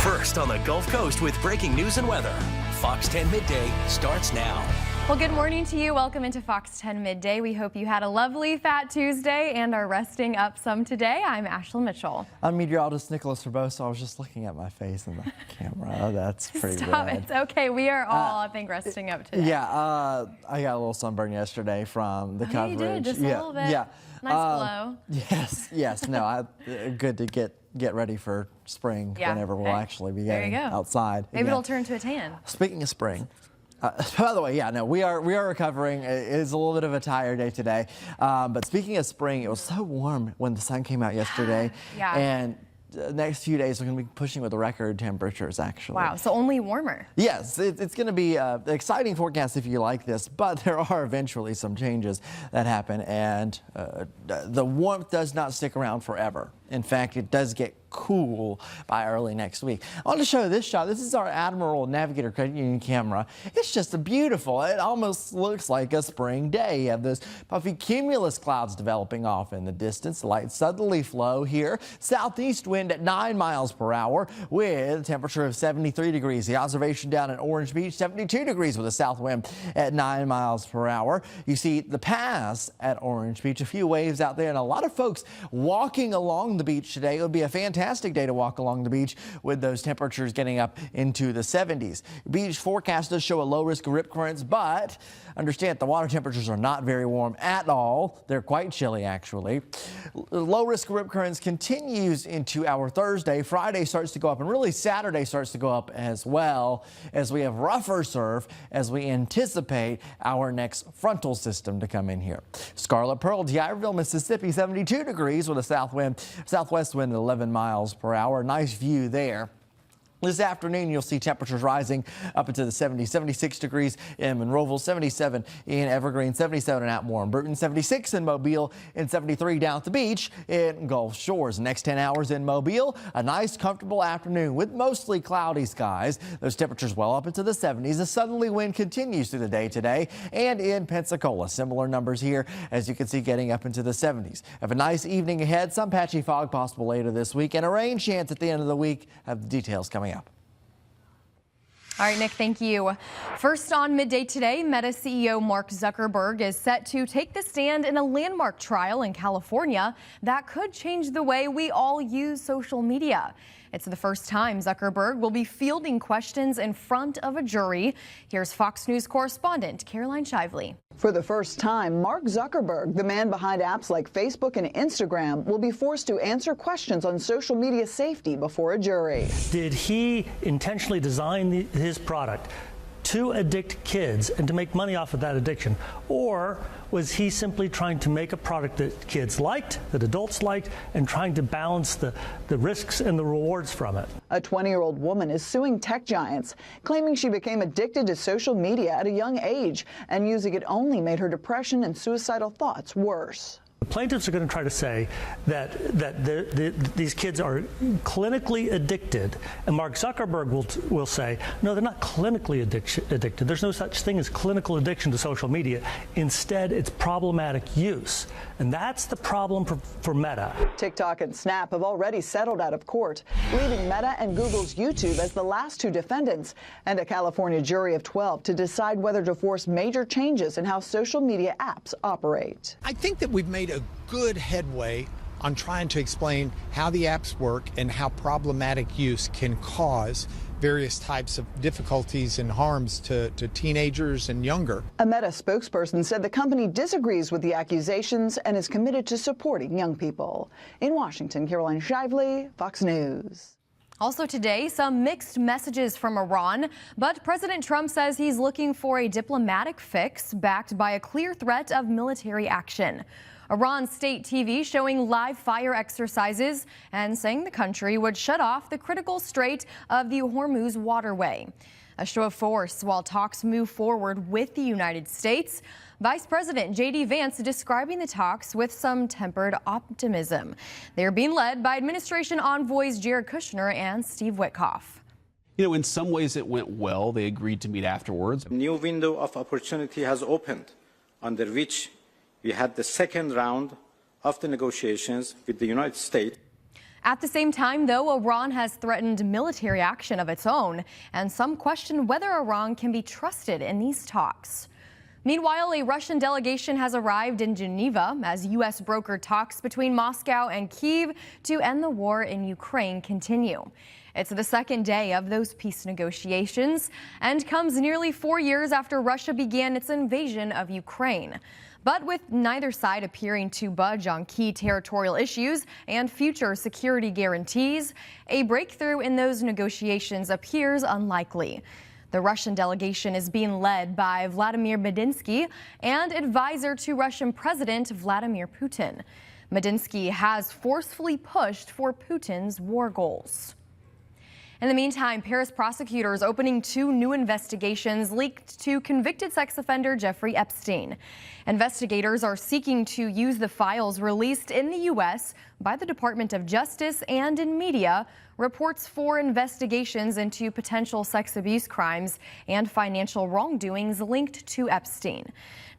First on the Gulf Coast with breaking news and weather. Fox 10 Midday starts now. Well, good morning to you. Welcome into Fox 10 Midday. We hope you had a lovely Fat Tuesday and are resting up some today. I'm Ashley Mitchell. I'm meteorologist Nicholas Verbosa. I was just looking at my face in the camera. That's pretty Stop bad. it. It's okay. We are all, I think, resting up today. Yeah, I got a little sunburn yesterday from the coverage. You did, just a little bit. Yeah. Nice glow. Yes. No, good to get ready for spring whenever we'll actually be getting outside. Maybe it'll turn to a tan. Speaking of spring. By the way, we are recovering. It is a little bit of a tired day today. But speaking of spring, it was so warm when the sun came out yesterday. And the next few days we're going to be pushing with the record temperatures, actually. Wow, so only warmer. Yes, it's going to be an exciting forecast if you like this, but there are eventually some changes that happen, and the warmth does not stick around forever. In fact, it does get cool by early next week. I want to show you this shot. This is our Admiral Navigator Credit Union camera. It's just beautiful. It almost looks like a spring day. You have those puffy cumulus clouds developing off in the distance. Light southerly flow here. Southeast wind at 9 miles per hour with a temperature of 73 degrees. The observation down at Orange Beach, 72 degrees with a south wind at 9 miles per hour. You see the pass at Orange Beach, a few waves out there, and a lot of folks walking along the beach today. It would be a fantastic day to walk along the beach with those temperatures getting up into the 70s. Beach forecast does show a low risk of rip currents, but understand the water temperatures are not very warm at all. They're quite chilly, actually. Low risk of rip currents continues into our Thursday. Friday starts to go up, and really Saturday starts to go up as well, as we have rougher surf as we anticipate our next frontal system to come in here. Scarlet Pearl, D'Iberville, Mississippi, 72 degrees with a southwest wind at 11 miles per hour. Nice view there. This afternoon, you'll see temperatures rising up into the 70s, 76 degrees in Monroeville, 77 in Evergreen, 77 in Atmore and Bruton, 76 in Mobile, and 73 down at the beach in Gulf Shores. Next 10 hours in Mobile, a nice, comfortable afternoon with mostly cloudy skies. Those temperatures well up into the 70s. The southerly wind continues through the day today. And in Pensacola, similar numbers here, as you can see, getting up into the 70s. Have a nice evening ahead. Some patchy fog possible later this week, and a rain chance at the end of the week. Have the details coming up. All right, Nick, thank you. First on Midday today, Meta CEO Mark Zuckerberg is set to take the stand in a landmark trial in California that could change the way we all use social media. It's the first time Zuckerberg will be fielding questions in front of a jury. Here's Fox News correspondent Caroline Shively. For the first time, Mark Zuckerberg, the man behind apps like Facebook and Instagram, will be forced to answer questions on social media safety before a jury. Did he intentionally design his product to addict kids and to make money off of that addiction? Or was he simply trying to make a product that kids liked, that adults liked, and trying to balance the risks and the rewards from it? A 20-year-old woman is suing tech giants, claiming she became addicted to social media at a young age, and using it only made her depression and suicidal thoughts worse. The plaintiffs are going to try to say that these kids are clinically addicted, and Mark Zuckerberg will say, no, they're not clinically addicted. There's no such thing as clinical addiction to social media. Instead, it's problematic use, and that's the problem for Meta. TikTok and Snap have already settled out of court, leaving Meta and Google's YouTube as the last two defendants, and a California jury of 12 to decide whether to force major changes in how social media apps operate. I think that we've made a good headway on trying to explain how the apps work and how problematic use can cause various types of difficulties and harms to teenagers and younger. A Meta spokesperson said the company disagrees with the accusations and is committed to supporting young people. In Washington, Caroline Shively, Fox News. Also today, some mixed messages from Iran, but President Trump says he's looking for a diplomatic fix backed by a clear threat of military action. Iran's state TV showing live fire exercises and saying the country would shut off the critical strait of the Hormuz waterway. A show of force while talks move forward with the United States. Vice President J.D. Vance describing the talks with some tempered optimism. They are being led by administration envoys Jared Kushner and Steve Witkoff. You know, in some ways it went well. They agreed to meet afterwards. A new window of opportunity has opened, under which we had the second round of the negotiations with the United States. At the same time, though, Iran has threatened military action of its own, and some question whether Iran can be trusted in these talks. Meanwhile, a Russian delegation has arrived in Geneva as U.S. brokered talks between Moscow and Kyiv to end the war in Ukraine continue. It's the second day of those peace negotiations and comes nearly 4 years after Russia began its invasion of Ukraine. But with neither side appearing to budge on key territorial issues and future security guarantees, a breakthrough in those negotiations appears unlikely. The Russian delegation is being led by Vladimir Medinsky and advisor to Russian President Vladimir Putin. Medinsky has forcefully pushed for Putin's war goals. In the meantime, Paris prosecutors opening 2 new investigations linked to convicted sex offender Jeffrey Epstein. Investigators are seeking to use the files released in the U.S. by the Department of Justice and in media, reports for investigations into potential sex abuse crimes and financial wrongdoings linked to Epstein.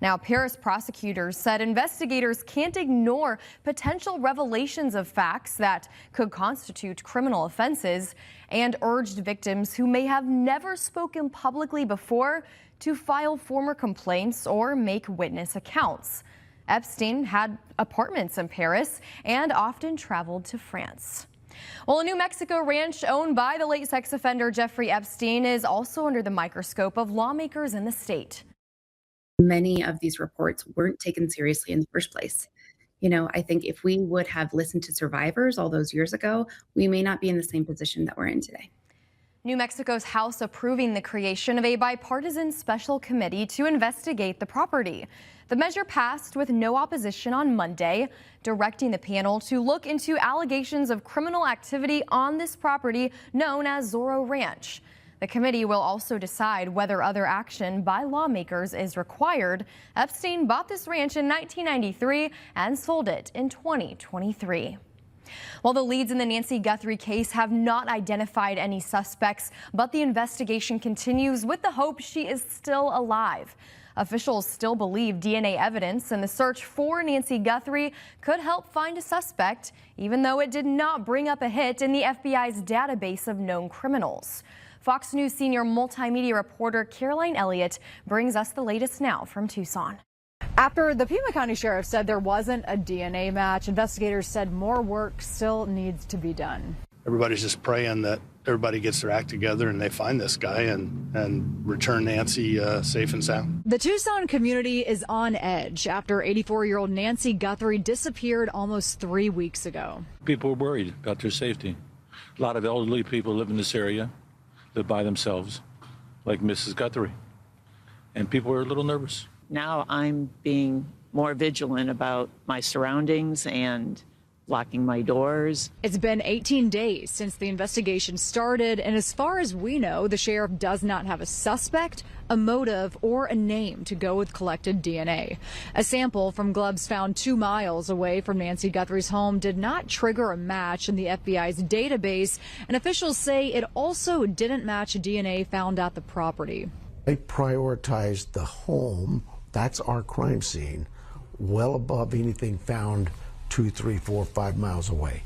Now, Paris prosecutors said investigators can't ignore potential revelations of facts that could constitute criminal offenses and urged victims who may have never spoken publicly before to file former complaints or make witness accounts. Epstein had apartments in Paris and often traveled to France. Well, a New Mexico ranch owned by the late sex offender Jeffrey Epstein is also under the microscope of lawmakers in the state. Many of these reports weren't taken seriously in the first place. I think if we would have listened to survivors all those years ago, we may not be in the same position that we're in today. New Mexico's House approving the creation of a bipartisan special committee to investigate the property. The measure passed with no opposition on Monday, directing the panel to look into allegations of criminal activity on this property known as Zorro Ranch. The committee will also decide whether other action by lawmakers is required. Epstein bought this ranch in 1993 and sold it in 2023. Well, the leads in the Nancy Guthrie case have not identified any suspects, but the investigation continues with the hope she is still alive. Officials still believe DNA evidence in the search for Nancy Guthrie could help find a suspect, even though it did not bring up a hit in the FBI's database of known criminals. Fox News senior multimedia reporter Caroline Elliott brings us the latest now from Tucson. After the Pima County Sheriff said there wasn't a DNA match, investigators said more work still needs to be done. Everybody's just praying that everybody gets their act together and they find this guy and return Nancy safe and sound. The Tucson community is on edge after 84-year-old Nancy Guthrie disappeared almost 3 weeks ago. People are worried about their safety. A lot of elderly people live in this area, live by themselves, like Mrs. Guthrie. And people are a little nervous. Now I'm being more vigilant about my surroundings and locking my doors. It's been 18 days since the investigation started, and as far as we know, the sheriff does not have a suspect, a motive, or a name to go with collected DNA. A sample from gloves found 2 miles away from Nancy Guthrie's home did not trigger a match in the FBI's database, and officials say it also didn't match DNA found at the property. They prioritized the home, that's our crime scene, well above anything found 2, 3, 4, 5 miles away.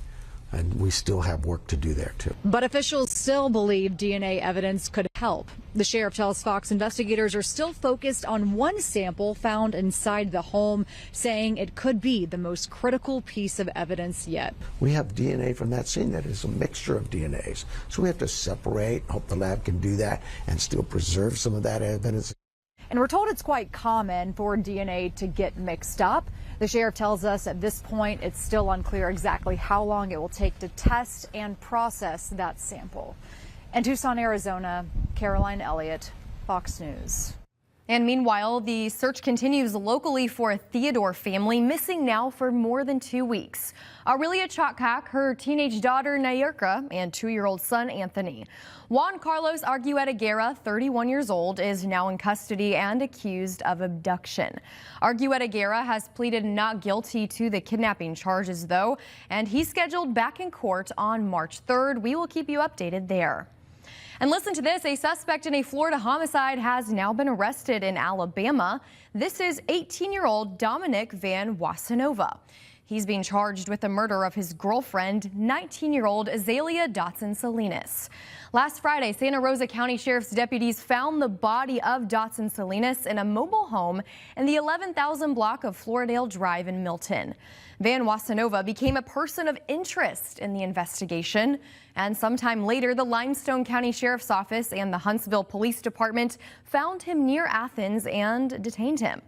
And we still have work to do there, too. But officials still believe DNA evidence could help. The sheriff tells Fox investigators are still focused on one sample found inside the home, saying it could be the most critical piece of evidence yet. We have DNA from that scene that is a mixture of DNAs. So we have to separate, hope the lab can do that, and still preserve some of that evidence. And we're told it's quite common for DNA to get mixed up. The sheriff tells us at this point it's still unclear exactly how long it will take to test and process that sample. In Tucson, Arizona, Caroline Elliott, Fox News. And meanwhile, the search continues locally for a Theodore family missing now for more than 2 weeks. Aurelia Chakak, her teenage daughter Nayirka, and 2-year-old son Anthony. Juan Carlos Argueta Guerra, 31 years old, is now in custody and accused of abduction. Argueta Guerra has pleaded not guilty to the kidnapping charges, though, and he's scheduled back in court on March 3rd. We will keep you updated there. And listen to this, a suspect in a Florida homicide has now been arrested in Alabama. This is 18-year-old Dominic Van Wasanova. He's being charged with the murder of his girlfriend, 19-year-old Azalea Dotson Salinas. Last Friday, Santa Rosa County Sheriff's deputies found the body of Dotson Salinas in a mobile home in the 11,000 block of Floridale Drive in Milton. Van Wasanova became a person of interest in the investigation, and sometime later, the Limestone County Sheriff's Office and the Huntsville Police Department found him near Athens and detained him.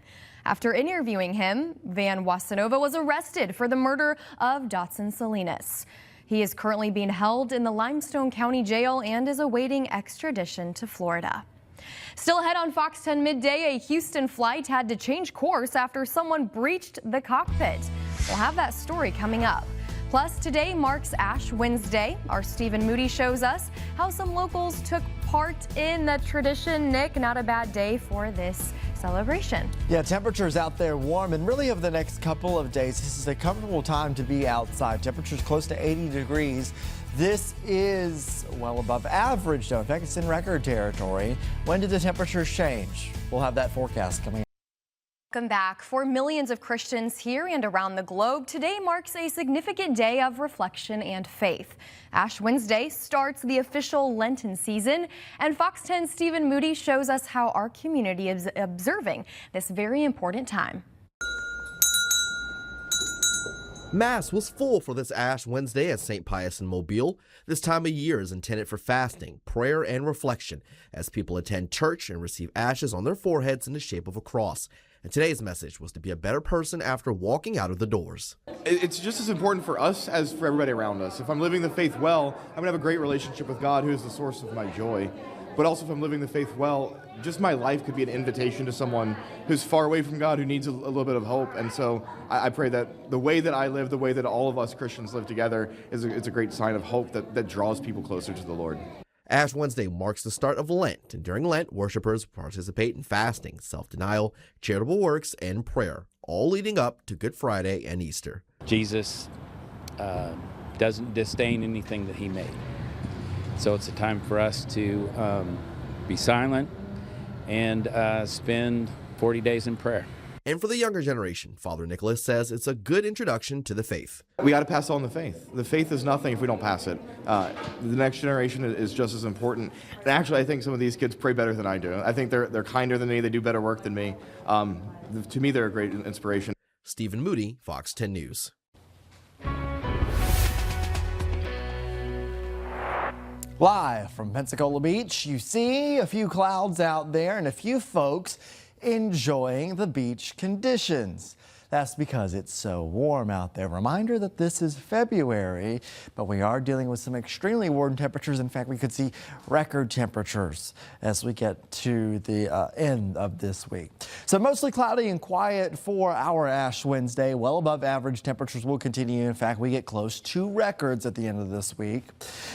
After interviewing him, Van Wasanova was arrested for the murder of Dotson Salinas. He is currently being held in the Limestone County Jail and is awaiting extradition to Florida. Still ahead on Fox 10 Midday, a Houston flight had to change course after someone breached the cockpit. We'll have that story coming up. Plus, today marks Ash Wednesday. Our Stephen Moody shows us how some locals took part in the tradition. Nick, not a bad day for this celebration. Yeah, temperatures out there warm, and really over the next couple of days, this is a comfortable time to be outside. Temperatures close to 80 degrees. This is well above average, though. In fact, it's in record territory. When did the temperatures change? We'll have that forecast coming up. Welcome back. For millions of Christians here and around the globe, today marks a significant day of reflection and faith. Ash Wednesday starts the official Lenten season, and Fox 10's Stephen Moody shows us how our community is observing this very important time. Mass was full for this Ash Wednesday at St. Pius in Mobile. This time of year is intended for fasting, prayer, and reflection as people attend church and receive ashes on their foreheads in the shape of a cross. And today's message was to be a better person after walking out of the doors. It's just as important for us as for everybody around us. If I'm living the faith well, I'm going to have a great relationship with God, who is the source of my joy. But also, if I'm living the faith well, just my life could be an invitation to someone who's far away from God, who needs a little bit of hope. And so I pray that the way that I live, the way that all of us Christians live together, it's a great sign of hope that draws people closer to the Lord. Ash Wednesday marks the start of Lent, and during Lent, worshipers participate in fasting, self-denial, charitable works, and prayer, all leading up to Good Friday and Easter. Jesus doesn't disdain anything that he made. So it's a time for us to be silent and spend 40 days in prayer. And for the younger generation, Father Nicholas says it's a good introduction to the faith. We got to pass on the faith. The faith is nothing if we don't pass it. The next generation is just as important. And actually, I think some of these kids pray better than I do. I think they're kinder than me. They do better work than me. To me, they're a great inspiration. Stephen Moody, Fox 10 News. Live from Pensacola Beach, you see a few clouds out there and a few folks enjoying the beach conditions. That's because it's so warm out there. Reminder that this is February, but we are dealing with some extremely warm temperatures. In fact, we could see record temperatures as we get to the end of this week. So mostly cloudy and quiet for our Ash Wednesday. Well above average temperatures will continue. In fact, we get close to records at the end of this week.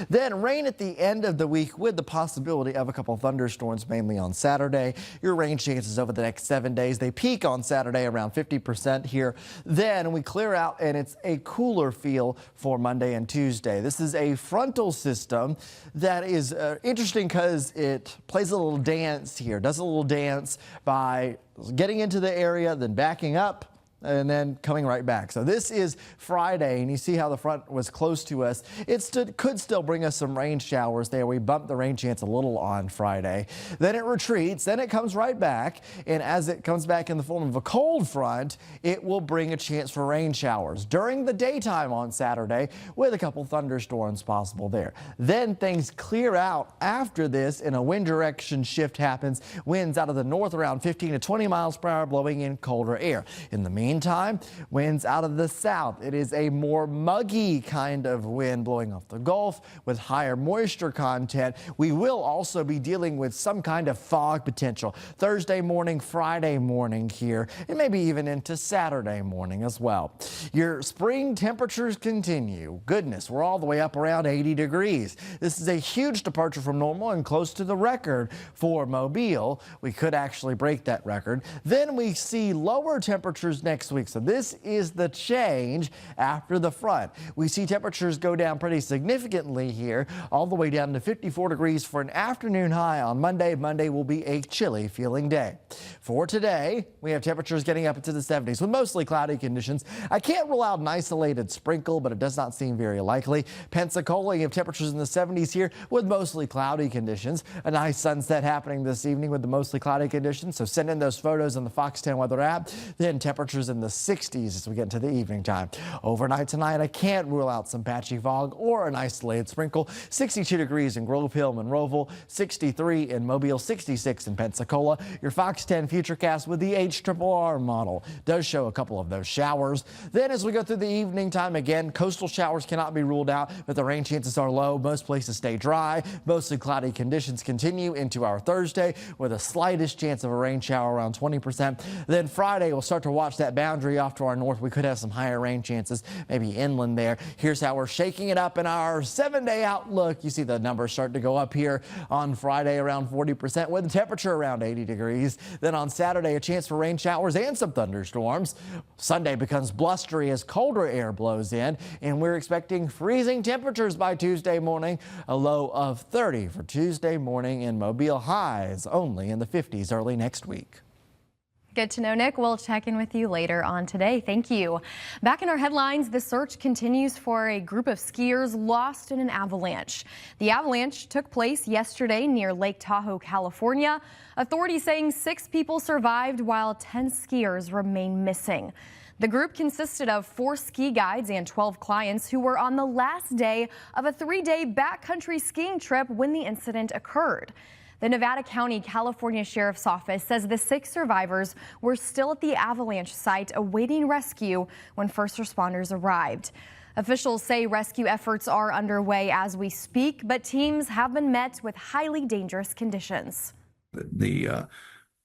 Then rain at the end of the week with the possibility of a couple thunderstorms, mainly on Saturday. Your rain chances over the next 7 days. They peak on Saturday around 50% here. Then we clear out and it's a cooler feel for Monday and Tuesday. This is a frontal system that is interesting because it plays a little dance here, does a little dance by getting into the area, then backing up, and then coming right back. So this is Friday, and you see how the front was close to us. It could still bring us some rain showers there. We bumped the rain chance a little on Friday. Then it retreats, then it comes right back, and as it comes back in the form of a cold front, it will bring a chance for rain showers during the daytime on Saturday with a couple thunderstorms possible there. Then things clear out after this and a wind direction shift happens. Winds out of the north around 15 to 20 miles per hour blowing in colder air. In the meantime, winds out of the south. It is a more muggy kind of wind blowing off the Gulf with higher moisture content. We will also be dealing with some kind of fog potential Thursday morning, Friday morning here, and maybe even into Saturday morning as well. Your spring temperatures continue. Goodness, we're all the way up around 80 degrees. This is a huge departure from normal and close to the record for Mobile. We could actually break that record. Then we see lower temperatures next next week. So this is the change after the front. We see temperatures go down pretty significantly here, all the way down to 54 degrees for an afternoon high on Monday. Monday will be a chilly feeling day. For today, we have temperatures getting up into the 70s with mostly cloudy conditions. I can't rule out an isolated sprinkle, but it does not seem very likely. Pensacola, you have temperatures in the 70s here with mostly cloudy conditions. A nice sunset happening this evening with the mostly cloudy conditions. So send in those photos on the Fox 10 weather app. Then temperatures in the 60s as we get into the evening time. Overnight tonight, I can't rule out some patchy fog or an isolated sprinkle. 62 degrees in Grove Hill, Monroeville, 63 in Mobile, 66 in Pensacola. Your Fox 10 Futurecast with the HRRR model does show a couple of those showers. Then as we go through the evening time, again, coastal showers cannot be ruled out, but the rain chances are low. Most places stay dry. Mostly cloudy conditions continue into our Thursday with a slightest chance of a rain shower around 20%. Then Friday, we'll start to watch that boundary off to our north. We could have some higher rain chances, maybe inland there. Here's how we're shaking it up in our 7-day outlook. You see the numbers start to go up here on Friday around 40% with the temperature around 80 degrees. Then on Saturday, a chance for rain showers and some thunderstorms. Sunday becomes blustery as colder air blows in, and we're expecting freezing temperatures by Tuesday morning. A low of 30 for Tuesday morning in Mobile, highs only in the 50s early next week. Good to know, Nick. We'll check in with you later on today. Thank you. Back in our headlines, the search continues for a group of skiers lost in an avalanche. The avalanche took place yesterday near Lake Tahoe, California. Authorities saying 6 people survived while 10 skiers remain missing. The group consisted of 4 ski guides and 12 clients who were on the last day of a 3-day backcountry skiing trip when the incident occurred. The Nevada County, California Sheriff's Office says the 6 survivors were still at the avalanche site awaiting rescue when first responders arrived. Officials say rescue efforts are underway as we speak, but teams have been met with highly dangerous conditions. The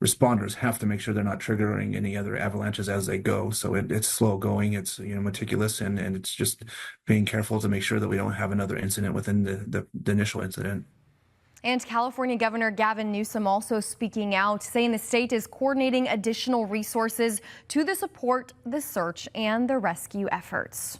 responders have to make sure they're not triggering any other avalanches as they go. So it's slow going, it's meticulous, and it's just being careful to make sure that we don't have another incident within the initial incident. And California Governor Gavin Newsom also speaking out, saying the state is coordinating additional resources to support the search and the rescue efforts.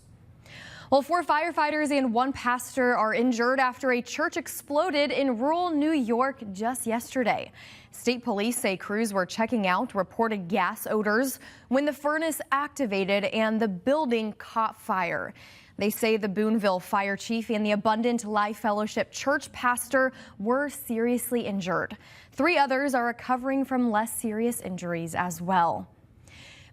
Well, 4 firefighters and 1 pastor are injured after a church exploded in rural New York just yesterday. State police say crews were checking out reported gas odors when the furnace activated and the building caught fire. They say the Boonville fire chief and the Abundant Life Fellowship church pastor were seriously injured. 3 others are recovering from less serious injuries as well.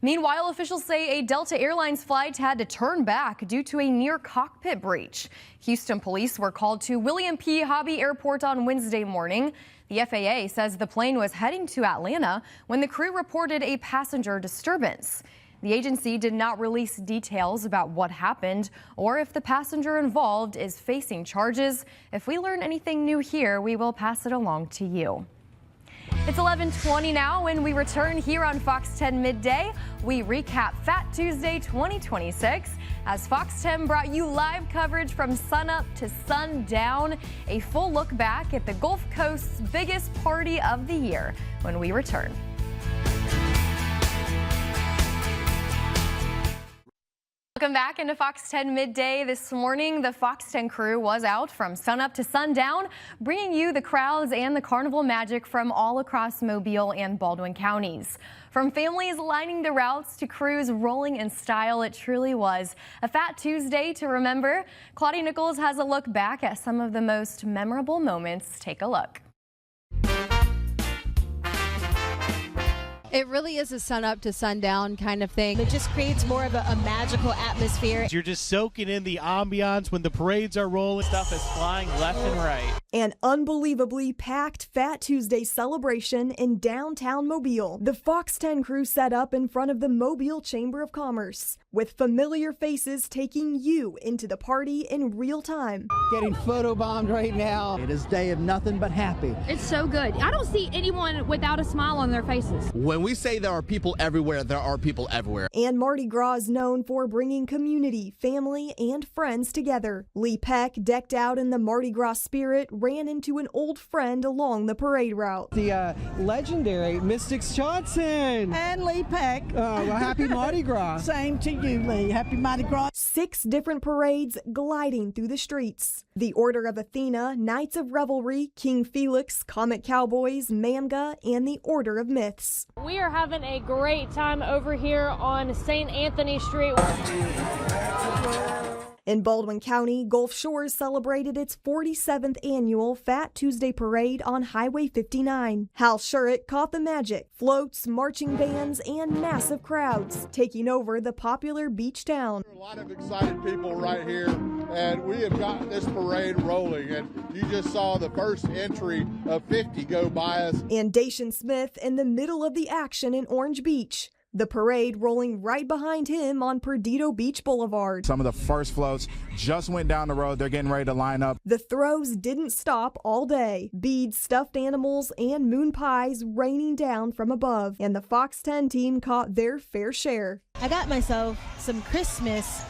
Meanwhile, officials say a Delta Airlines flight had to turn back due to a near cockpit breach. Houston police were called to William P. Hobby Airport on Wednesday morning. The FAA says the plane was heading to Atlanta when the crew reported a passenger disturbance. The agency did not release details about what happened or if the passenger involved is facing charges. If we learn anything new here, we will pass it along to you. It's 11:20 now. When we return here on Fox 10 Midday, we recap Fat Tuesday 2026 as Fox 10 brought you live coverage from sunup to sundown. A full look back at the Gulf Coast's biggest party of the year when we return. Welcome back into Fox 10 Midday. This morning, the Fox 10 crew was out from sunup to sundown, bringing you the crowds and the carnival magic from all across Mobile and Baldwin counties. From families lining the routes to crews rolling in style, it truly was a Fat Tuesday to remember. Claudia Nichols has a look back at some of the most memorable moments. Take a look. It really is a sun-up to sundown kind of thing. It just creates more of a magical atmosphere. You're just soaking in the ambiance when the parades are rolling. Stuff is flying left and right. An unbelievably packed Fat Tuesday celebration in downtown Mobile. The Fox 10 crew set up in front of the Mobile Chamber of Commerce, with familiar faces taking you into the party in real time. Getting photobombed right now. It is a day of nothing but happy. It's so good. I don't see anyone without a smile on their faces. When we say there are people everywhere, there are people everywhere. And Mardi Gras is known for bringing community, family, and friends together. Lee Peck, decked out in the Mardi Gras spirit, ran into an old friend along the parade route. The legendary Mystics Johnson. And Lee Peck. Oh, well, happy Mardi Gras. Same to you, Lee. Happy Mardi Gras. 6 different parades gliding through the streets. The Order of Athena, Knights of Revelry, King Felix, Comet Cowboys, Mamga, and the Order of Myths. We are having a great time over here on St. Anthony Street. In Baldwin County, Gulf Shores celebrated its 47th annual Fat Tuesday Parade on Highway 59. Hal Shurett caught the magic, floats, marching bands, and massive crowds, taking over the popular beach town. A lot of excited people right here, and we have gotten this parade rolling, and you just saw the first entry of 50 go by us. And Dacian Smith in the middle of the action in Orange Beach. The parade rolling right behind him on Perdido Beach Boulevard. Some of the first floats just went down the road. They're getting ready to line up. The throws didn't stop all day. Beads, stuffed animals, and moon pies raining down from above. And the Fox 10 team caught their fair share. I got myself some Christmas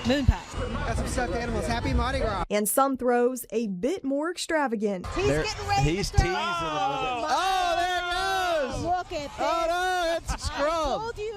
moon pie. Got some stuffed animals. Happy Mardi Gras. And some throws a bit more extravagant. He's getting ready He's to throw. teasing Oh, oh, there it goes. Look at this. Oh, no, it's a scrub. I told you.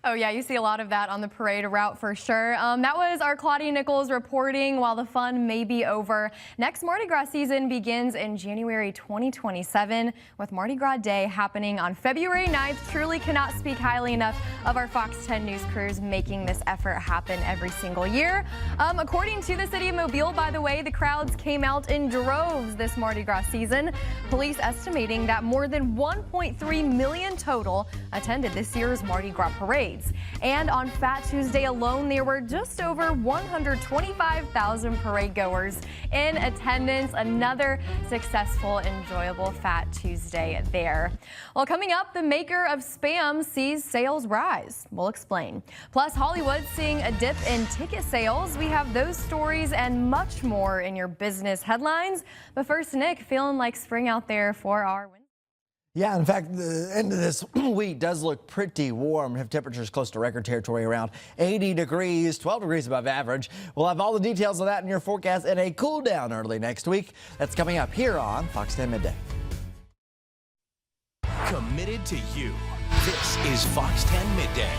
Oh, yeah, you see a lot of that on the parade route for sure. That was our Claudia Nichols reporting. While the fun may be over, next Mardi Gras season begins in January 2027 with Mardi Gras Day happening on February 9th. Truly cannot speak highly enough of our Fox 10 News crews making this effort happen every single year. According to the city of Mobile, by the way, the crowds came out in droves this Mardi Gras season. Police estimating that more than 1.3 million total attended this year's Mardi Gras parade. And on Fat Tuesday alone, there were just over 125,000 parade goers in attendance. Another successful, enjoyable Fat Tuesday there. Well, coming up, the maker of Spam sees sales rise. We'll explain. Plus, Hollywood seeing a dip in ticket sales. We have those stories and much more in your business headlines. But first, Nick, feeling like spring out there for our win. Yeah, in fact, the end of this week does look pretty warm. We have temperatures close to record territory, around 80 degrees, 12 degrees above average. We'll have all the details of that in your forecast and a cool down early next week. That's coming up here on Fox 10 Midday. Committed to you. This is Fox 10 Midday.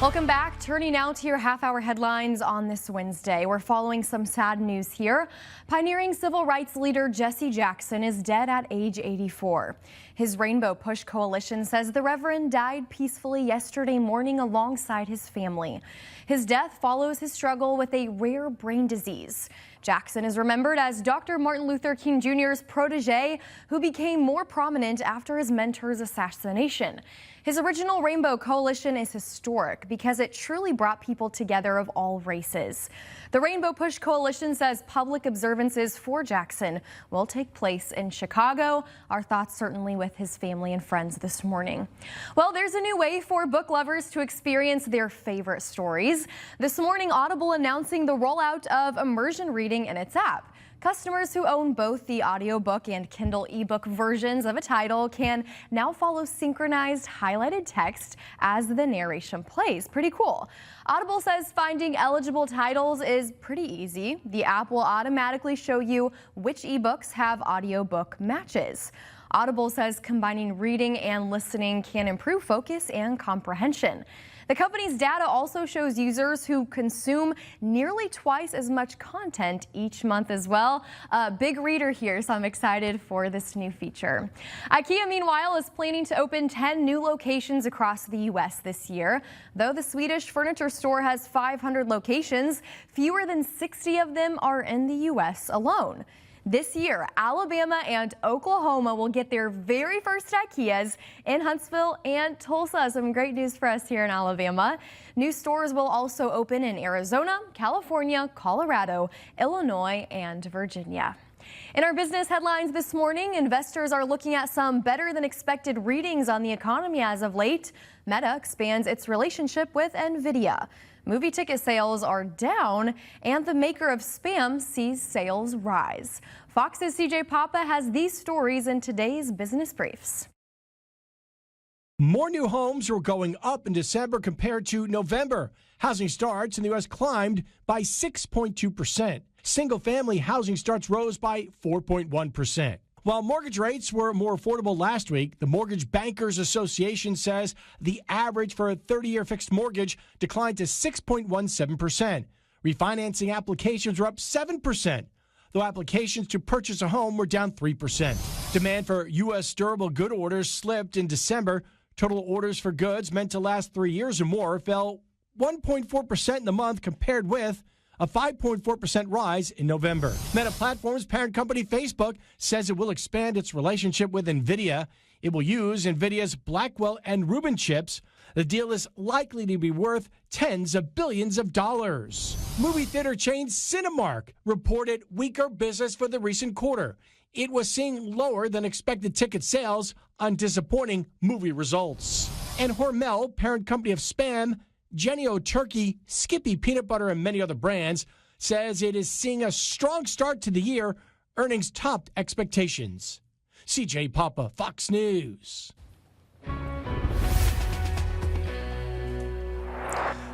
Welcome back. Turning now to your half-hour headlines on this Wednesday. We're following some sad news here. Pioneering civil rights leader Jesse Jackson is dead at age 84. His Rainbow Push Coalition says the Reverend died peacefully yesterday morning alongside his family. His death follows his struggle with a rare brain disease. Jackson is remembered as Dr. Martin Luther King Jr.'s protege, who became more prominent after his mentor's assassination. His original Rainbow Coalition is historic because it truly brought people together of all races. The Rainbow Push Coalition says public observances for Jackson will take place in Chicago. Our thoughts certainly with his family and friends this morning. Well, there's a new way for book lovers to experience their favorite stories. This morning, Audible announcing the rollout of immersion reading in its app. Customers who own both the audiobook and Kindle ebook versions of a title can now follow synchronized highlighted text as the narration plays. Pretty cool. Audible says finding eligible titles is pretty easy. The app will automatically show you which ebooks have audiobook matches. Audible says combining reading and listening can improve focus and comprehension. The company's data also shows users who consume nearly twice as much content each month as well. Big reader here, so I'm excited for this new feature. IKEA, meanwhile, is planning to open 10 new locations across the U.S. this year. Though the Swedish furniture store has 500 locations, fewer than 60 of them are in the U.S. alone. This year, Alabama and Oklahoma will get their very first IKEAs in Huntsville and Tulsa. Some great news for us here in Alabama. New stores will also open in Arizona, California, Colorado, Illinois, and Virginia. In our business headlines this morning, investors are looking at some better than expected readings on the economy as of late. Meta expands its relationship with NVIDIA. Movie ticket sales are down, and the maker of Spam sees sales rise. Fox's CJ Papa has these stories in today's Business Briefs. More new homes are going up in December compared to November. Housing starts in the U.S. climbed by 6.2%. Single-family housing starts rose by 4.1%. While mortgage rates were more affordable last week, the Mortgage Bankers Association says the average for a 30-year fixed mortgage declined to 6.17%. Refinancing applications were up 7%, though applications to purchase a home were down 3%. Demand for U.S. durable good orders slipped in December. Total orders for goods meant to last 3 years or more fell 1.4% in the month, compared with a 5.4% rise in November. Meta Platforms' parent company Facebook says it will expand its relationship with NVIDIA. It will use NVIDIA's Blackwell and Rubin chips. The deal is likely to be worth tens of billions of dollars. Movie theater chain Cinemark reported weaker business for the recent quarter. It was seeing lower than expected ticket sales on disappointing movie results. And Hormel, parent company of Spam, Jennie-O Turkey, Skippy Peanut Butter, and many other brands, says it is seeing a strong start to the year. Earnings topped expectations. CJ Papa, Fox News.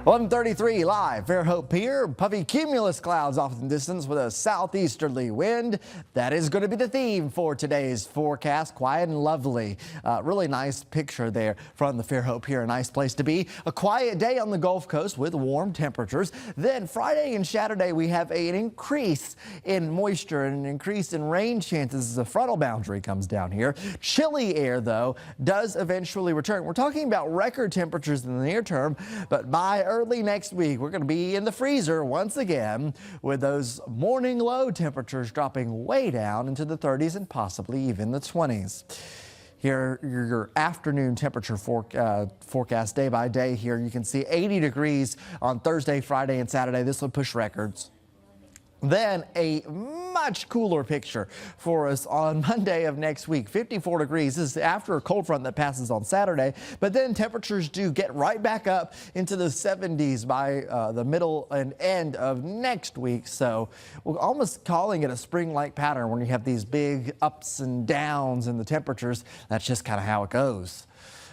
11:33 live, Fairhope Pier. Puffy cumulus clouds off in the distance with a southeasterly wind. That is going to be the theme for today's forecast. Quiet and lovely. Really nice picture there from the Fairhope Pier. A nice place to be. A quiet day on the Gulf Coast with warm temperatures. Then Friday and Saturday we have an increase in moisture and an increase in rain chances as the frontal boundary comes down here. Chilly air, though, does eventually return. We're talking about record temperatures in the near term, but by early next week, we're going to be in the freezer once again, with those morning low temperatures dropping way down into the 30s and possibly even the 20s. Here, your afternoon temperature forecast day by day here. You can see 80 degrees on Thursday, Friday, and Saturday. This will push records. Then a much cooler picture for us on Monday of next week. 54 degrees. This is after a cold front that passes on Saturday, but then temperatures do get right back up into the 70s by the middle and end of next week. So we're almost calling it a spring-like pattern when you have these big ups and downs in the temperatures. That's just kind of how it goes.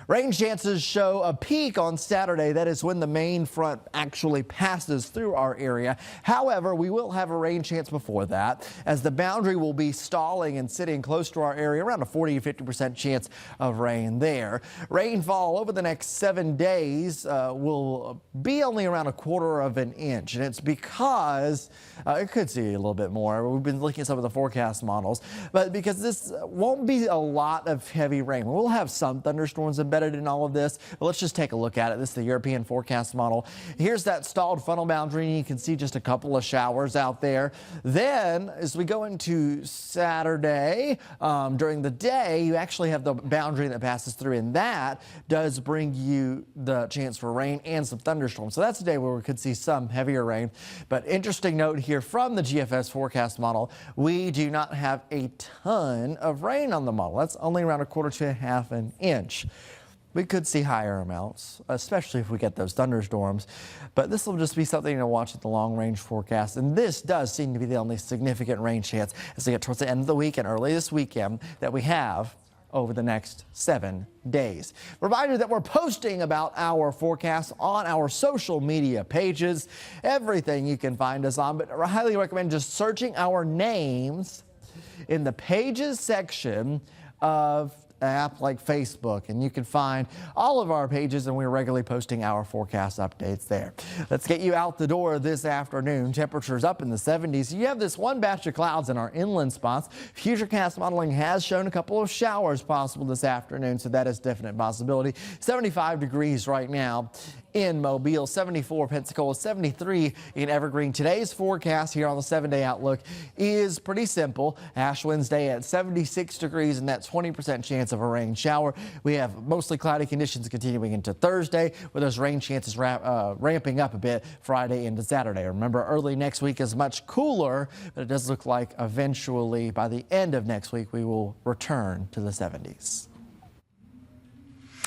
Rain chances show a peak on Saturday. That is when the main front actually passes through our area. However, we will have a rain chance before that, as the boundary will be stalling and sitting close to our area, around a 40 to 50% chance of rain there. Rainfall over the next 7 days will be only around 1/4 of an inch, and it's because it could see a little bit more. We've been looking at some of the forecast models, but because this won't be a lot of heavy rain. We'll have some thunderstorms embedded in all of this, but let's just take a look at it. This is the European forecast model. Here's that stalled frontal boundary, and you can see just a couple of showers out there. Then as we go into Saturday, during the day, you actually have the boundary that passes through, and that does bring you the chance for rain and some thunderstorms. So that's a day where we could see some heavier rain. But interesting note here from the GFS forecast model, we do not have a ton of rain on the model. That's only around 1/4 to 1/2 an inch. We could see higher amounts, especially if we get those thunderstorms. But this will just be something to watch at the long-range forecast. And this does seem to be the only significant rain chance as we get towards the end of the week and early this weekend that we have over the next 7 days. Reminder that we're posting about our forecast on our social media pages. Everything you can find us on, but I highly recommend just searching our names in the pages section of an app like Facebook, and you can find all of our pages, and we're regularly posting our forecast updates there. Let's get you out the door this afternoon. Temperatures up in the 70s. You have this one batch of clouds in our inland spots. Futurecast modeling has shown a couple of showers possible this afternoon, so that is a definite possibility. 75 degrees right now in Mobile, 74 Pensacola, 73 in Evergreen. Today's forecast here on the 7-day outlook is pretty simple. Ash Wednesday at 76 degrees and that 20% chance of a rain shower. We have mostly cloudy conditions continuing into Thursday, with those rain chances ramping up a bit Friday into Saturday. Remember, early next week is much cooler, but it does look like eventually by the end of next week we will return to the 70s.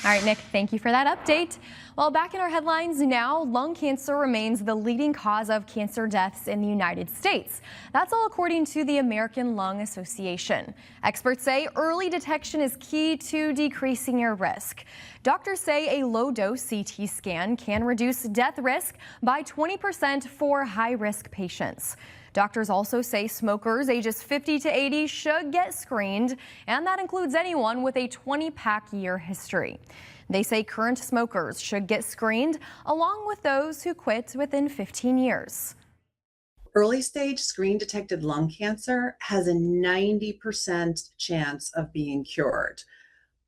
All right, Nick, thank you for that update. Well, back in our headlines now, lung cancer remains the leading cause of cancer deaths in the United States. That's all according to the American Lung Association. Experts say early detection is key to decreasing your risk. Doctors say a low-dose CT scan can reduce death risk by 20% for high-risk patients. Doctors also say smokers ages 50 to 80 should get screened, and that includes anyone with a 20-pack year history. They say current smokers should get screened along with those who quit within 15 years. Early stage screen detected lung cancer has a 90% chance of being cured.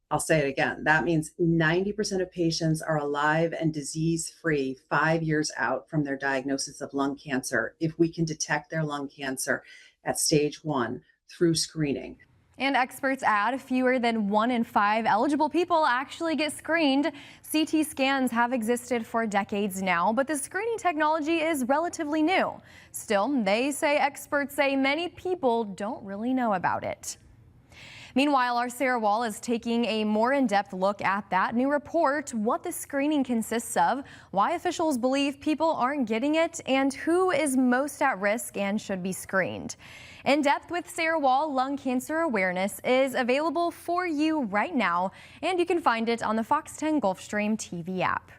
I'll say it again. That means 90% of patients are alive and disease-free 5 years out from their diagnosis of lung cancer if we can detect their lung cancer at stage 1 through screening. And experts add fewer than 1 in 5 eligible people actually get screened. CT scans have existed for decades now, but the screening technology is relatively new. Still, experts say many people don't really know about it. Meanwhile, our Sarah Wall is taking a more in-depth look at that new report, what the screening consists of, why officials believe people aren't getting it, and who is most at risk and should be screened. In Depth with Sarah Wall, Lung Cancer Awareness is available for you right now, and you can find it on the Fox 10 Gulfstream TV app.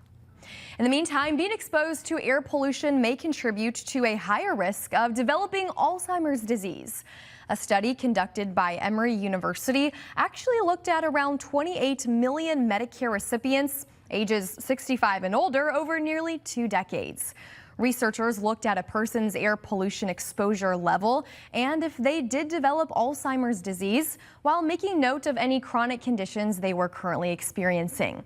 In the meantime, being exposed to air pollution may contribute to a higher risk of developing Alzheimer's disease. A study conducted by Emory University actually looked at around 28 million Medicare recipients ages 65 and older over nearly 2 decades. Researchers looked at a person's air pollution exposure level and if they did develop Alzheimer's disease while making note of any chronic conditions they were currently experiencing.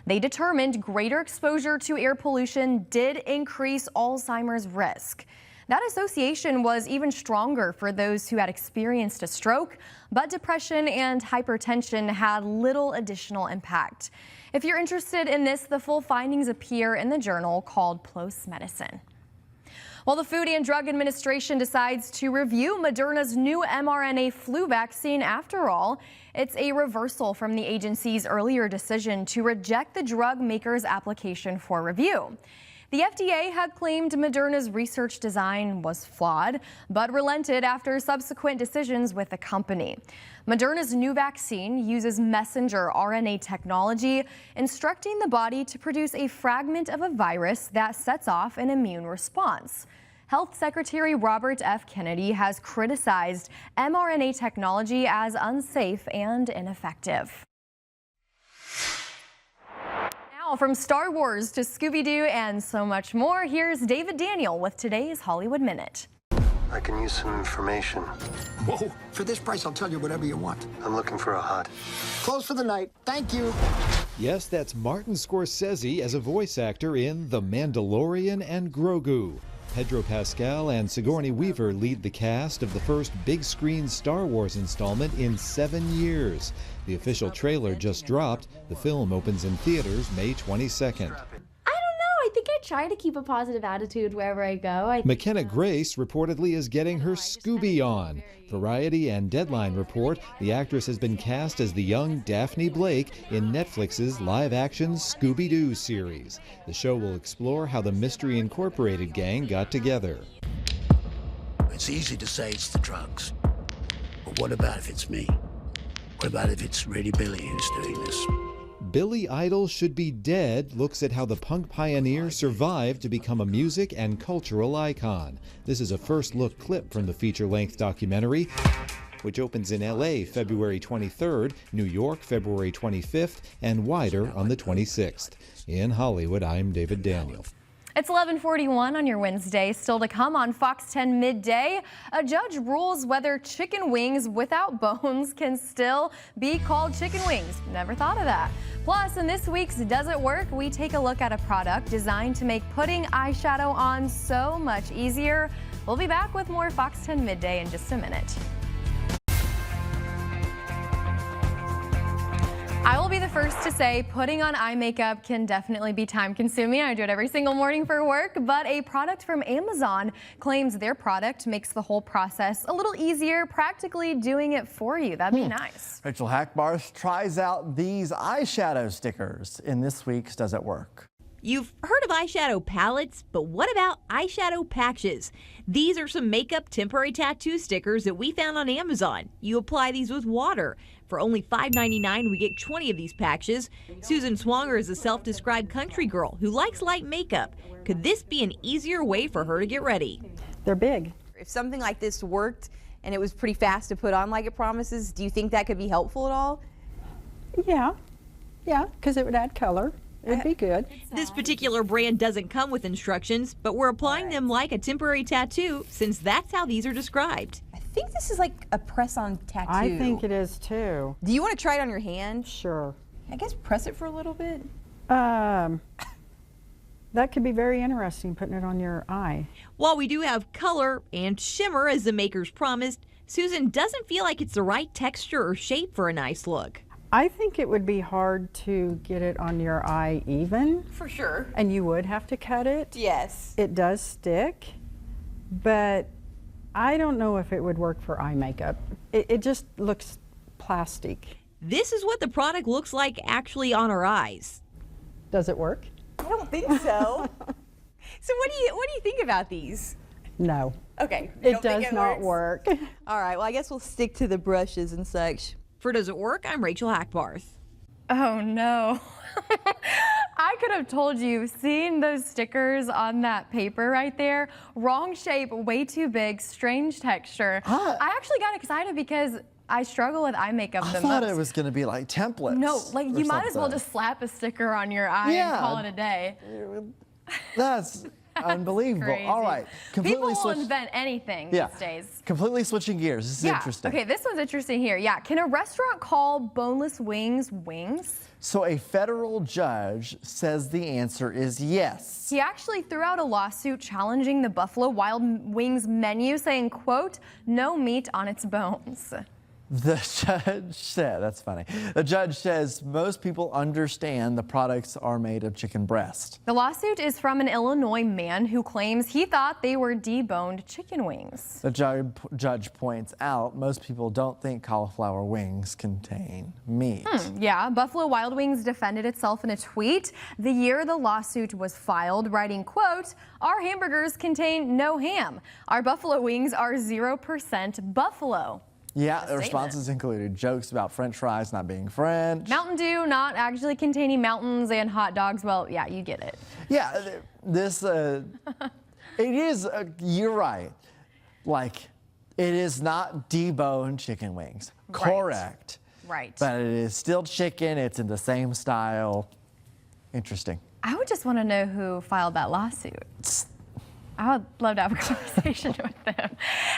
They determined greater exposure to air pollution did increase Alzheimer's risk. That association was even stronger for those who had experienced a stroke, but depression and hypertension had little additional impact. If you're interested in this, the full findings appear in the journal called PLOS Medicine. While the Food and Drug Administration decides to review Moderna's new mRNA flu vaccine after all, it's a reversal from the agency's earlier decision to reject the drug maker's application for review. The FDA had claimed Moderna's research design was flawed, but relented after subsequent decisions with the company. Moderna's new vaccine uses messenger RNA technology, instructing the body to produce a fragment of a virus that sets off an immune response. Health Secretary Robert F. Kennedy has criticized mRNA technology as unsafe and ineffective. From Star Wars to Scooby-Doo and so much more, here's David Daniel with today's Hollywood Minute. I can use some information. Whoa, for this price, I'll tell you whatever you want. I'm looking for a hut. Close for the night. Thank you. Yes, that's Martin Scorsese as a voice actor in The Mandalorian and Grogu. Pedro Pascal and Sigourney Weaver lead the cast of the first big-screen Star Wars installment in 7 years. The official trailer just dropped. The film opens in theaters May 22nd. I think I try to keep a positive attitude wherever I go. McKenna Grace reportedly is getting her Scooby on. Variety and Deadline report the actress has been cast as the young Daphne Blake in Netflix's live-action Scooby-Doo series. The show will explore how the Mystery Incorporated gang got together. It's easy to say it's the drugs. But what about if it's me? What about if it's really Billy who's doing this? Billy Idol Should Be Dead looks at how the punk pioneer survived to become a music and cultural icon. This is a first-look clip from the feature-length documentary, which opens in L.A. February 23rd, New York February 25th, and wider on the 26th. In Hollywood, I'm David Daniel. It's 11:41 on your Wednesday. Still to come on Fox 10 Midday, a judge rules whether chicken wings without bones can still be called chicken wings. Never thought of that. Plus, in this week's Does It Work, we take a look at a product designed to make putting eyeshadow on so much easier. We'll be back with more Fox 10 Midday in just a minute. I will be the first to say putting on eye makeup can definitely be time-consuming. I do it every single morning for work, but a product from Amazon claims their product makes the whole process a little easier, practically doing it for you. That'd be nice. Rachel Hackbarth tries out these eyeshadow stickers in this week's Does It Work? You've heard of eyeshadow palettes, but what about eyeshadow patches? These are some makeup temporary tattoo stickers that we found on Amazon. You apply these with water. For only $5.99, we get 20 of these patches. Susan Swanger is a self-described country girl who likes light makeup. Could this be an easier way for her to get ready? They're big. If something like this worked and it was pretty fast to put on like it promises, do you think that could be helpful at all? Yeah, because it would add color. It'd be good. This particular brand doesn't come with instructions, but we're applying them like a temporary tattoo since that's how these are described. I think this is like a press-on tattoo. I think it is too. Do you want to try it on your hand? Sure. I guess press it for a little bit. That could be very interesting, putting it on your eye. While we do have color and shimmer as the makers promised, Susan doesn't feel like it's the right texture or shape for a nice look. I think it would be hard to get it on your eye even. For sure. And you would have to cut it. Yes. It does stick, but I don't know if it would work for eye makeup. It just looks plastic. This is what the product looks like actually on our eyes. Does it work? I don't think so. So what do you think about these? No. Okay. It does not work. All right, well, I guess we'll stick to the brushes and such. For Does It Work? I'm Rachel Hackbarth. Oh no. I could have told you, seeing those stickers on that paper right there, wrong shape, way too big, strange texture. I actually got excited because I struggle with eye makeup the most. I thought it was going to be like templates. No, like you might as well just slap a sticker on your eye and call it a day. That's unbelievable. Crazy. All right. People will invent anything these days. Completely switching gears. This is interesting. Okay, this one's interesting here. Yeah, can a restaurant call boneless wings wings? So a federal judge says the answer is yes. He actually threw out a lawsuit challenging the Buffalo Wild Wings menu, saying, quote, no meat on its bones. The judge said, that's funny. The judge says most people understand the products are made of chicken breast. The lawsuit is from an Illinois man who claims he thought they were deboned chicken wings. The judge points out most people don't think cauliflower wings contain meat. Yeah, Buffalo Wild Wings defended itself in a tweet the year the lawsuit was filed, writing, quote, our hamburgers contain no ham. Our buffalo wings are 0% buffalo. Yeah, the responses included jokes about French fries not being French. Mountain Dew not actually containing mountains, and hot dogs, well, yeah, you get it. Yeah, this, it is, you're right. Like, it is not deboned chicken wings. Right. Correct. Right. But it is still chicken. It's in the same style. Interesting. I would just want to know who filed that lawsuit. I would love to have a conversation with them.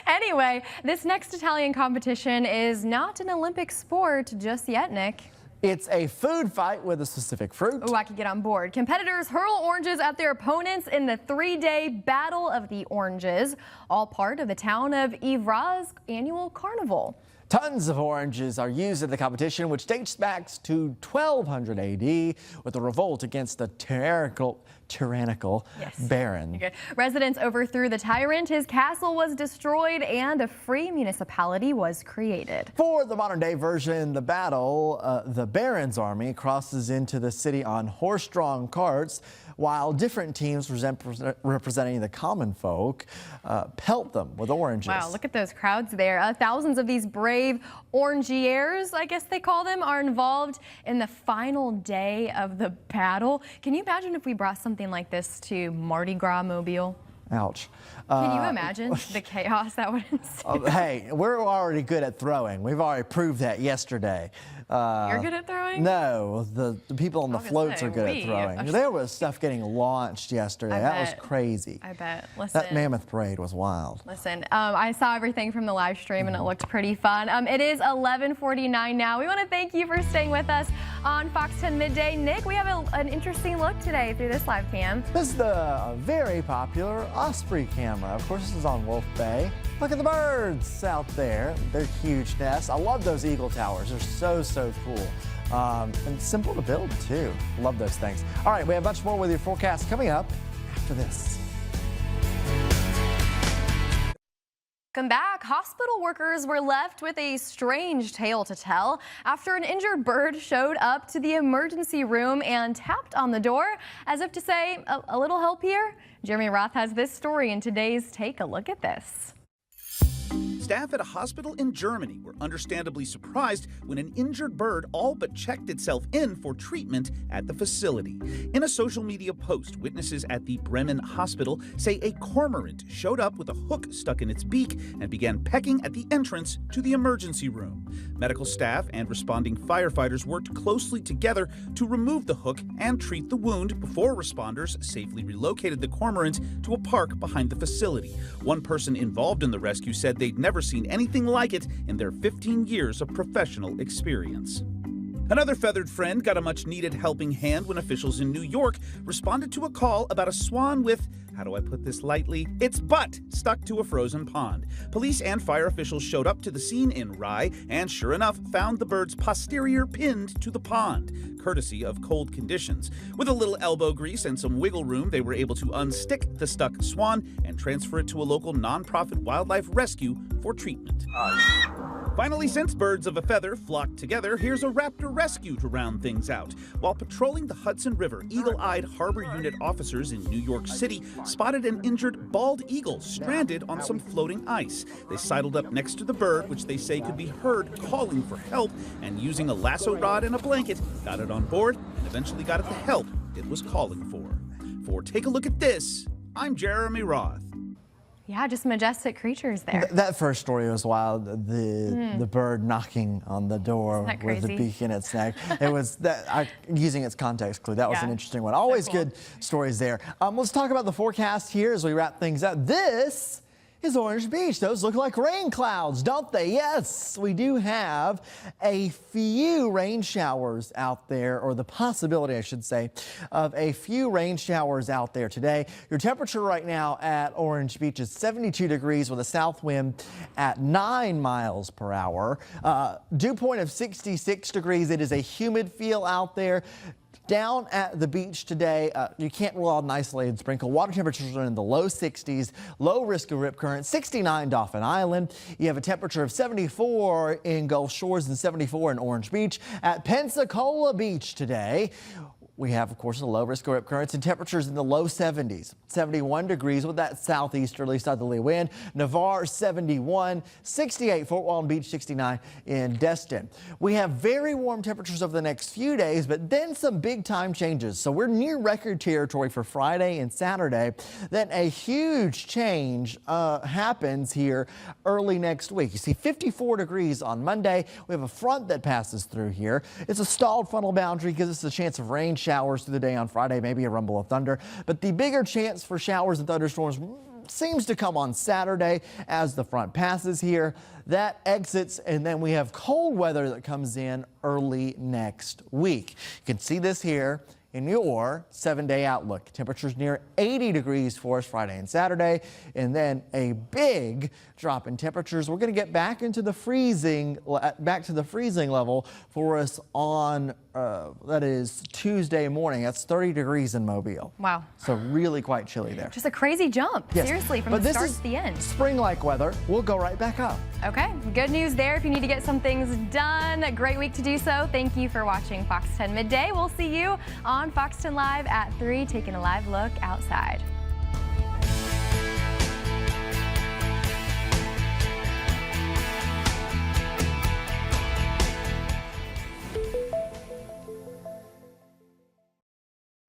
Anyway, this next Italian competition is not an Olympic sport just yet, Nick. It's a food fight with a specific fruit. Oh, I could get on board. Competitors hurl oranges at their opponents in the 3-day Battle of the Oranges, all part of the town of Ivra's annual carnival. Tons of oranges are used in the competition, which dates back to 1200 AD with a revolt against the tyrannical Baron. Okay. Residents overthrew the tyrant, his castle was destroyed, and a free municipality was created. For the modern day version, the battle, the Baron's army crosses into the city on horse-drawn carts, while different teams representing the common folk pelt them with oranges. Wow, look at those crowds there. Thousands of these brave orangiers, I guess they call them, are involved in the final day of the battle. Can you imagine if we brought something like this to Mardi Gras Mobile? Ouch. Can you imagine the chaos that would ensue? Hey, we're already good at throwing. We've already proved that yesterday. You're good at throwing? No, the people on the floats are good at throwing. There was stuff getting launched yesterday. That was crazy. I bet. Listen. That Mammoth Parade was wild. Listen, I saw everything from the live stream and it looked pretty fun. It is 11:49 now. We want to thank you for staying with us on Fox 10 Midday. Nick, we have an interesting look today through this live cam. This is the very popular Osprey camera. Of course, this is on Wolf Bay. Look at the birds out there. They're huge nests. I love those eagle towers. They're so cool. And simple to build, too. Love those things. All right, we have much more with your forecast coming up after this. Welcome back. Hospital workers were left with a strange tale to tell after an injured bird showed up to the emergency room and tapped on the door as if to say, a little help here? Jeremy Roth has this story in today's Take a Look at This. Staff at a hospital in Germany were understandably surprised when an injured bird all but checked itself in for treatment at the facility. In a social media post, witnesses at the Bremen hospital say a cormorant showed up with a hook stuck in its beak and began pecking at the entrance to the emergency room. Medical staff and responding firefighters worked closely together to remove the hook and treat the wound before responders safely relocated the cormorant to a park behind the facility. One person involved in the rescue said they'd never seen anything like it in their 15 years of professional experience. Another feathered friend got a much-needed helping hand when officials in New York responded to a call about a swan with, how do I put this lightly, its butt stuck to a frozen pond. Police and fire officials showed up to the scene in Rye and, sure enough, found the bird's posterior pinned to the pond, courtesy of cold conditions. With a little elbow grease and some wiggle room, they were able to unstick the stuck swan and transfer it to a local nonprofit wildlife rescue for treatment. Finally, since birds of a feather flock together, here's a raptor rescue to round things out. While patrolling the Hudson River, eagle-eyed harbor unit officers in New York City spotted an injured bald eagle stranded on some floating ice. They sidled up next to the bird, which they say could be heard calling for help, and using a lasso rod and a blanket, got it on board and eventually got it the help it was calling for. For Take a Look at This, I'm Jeremy Roth. Yeah, just majestic creatures there. That first story was wild. The bird knocking on the door with the beak in its neck. It was that using its context clue. That was an interesting one. Always good stories there. Let's talk about the forecast here as we wrap things up. This is Orange Beach. Those look like rain clouds, don't they? Yes, we do have a few rain showers out there, or the possibility, I should say, of a few rain showers out there today. Your temperature right now at Orange Beach is 72 degrees with a south wind at 9 miles per hour. Dew point of 66 degrees. It is a humid feel out there. Down at the beach today, you can't rule out an isolated sprinkle. Water temperatures are in the low 60s, low risk of rip current, 69 Dauphin Island. You have a temperature of 74 in Gulf Shores and 74 in Orange Beach. At Pensacola Beach today, we have, of course, a low risk of rip currents and temperatures in the low 70s. 71 degrees with that southeasterly southerly wind. Navarre 71, 68 Fort Walton Beach, 69 in Destin. We have very warm temperatures over the next few days, but then some big time changes. So we're near record territory for Friday and Saturday. Then a huge change happens here early next week. You see 54 degrees on Monday. We have a front that passes through here. It's a stalled frontal boundary, gives us a chance of rain showers through the day on Friday, maybe a rumble of thunder. But the bigger chance for showers and thunderstorms seems to come on Saturday as the front passes here. That exits, and then we have cold weather that comes in early next week. You can see this here in your 7-day outlook. Temperatures near 80 degrees for us Friday and Saturday, and then a big drop in temperatures. We're going to get back into the freezing, back to the freezing level for us on that is Tuesday morning. That's 30 degrees in Mobile. Wow. So really quite chilly there. Just a crazy jump. Yes. Seriously, from the start to the end. Spring-like weather. We'll go right back up. Okay, good news there. If you need to get some things done, a great week to do so. Thank you for watching Fox 10 Midday. We'll see you on Fox 10 Live at 3, taking a live look outside.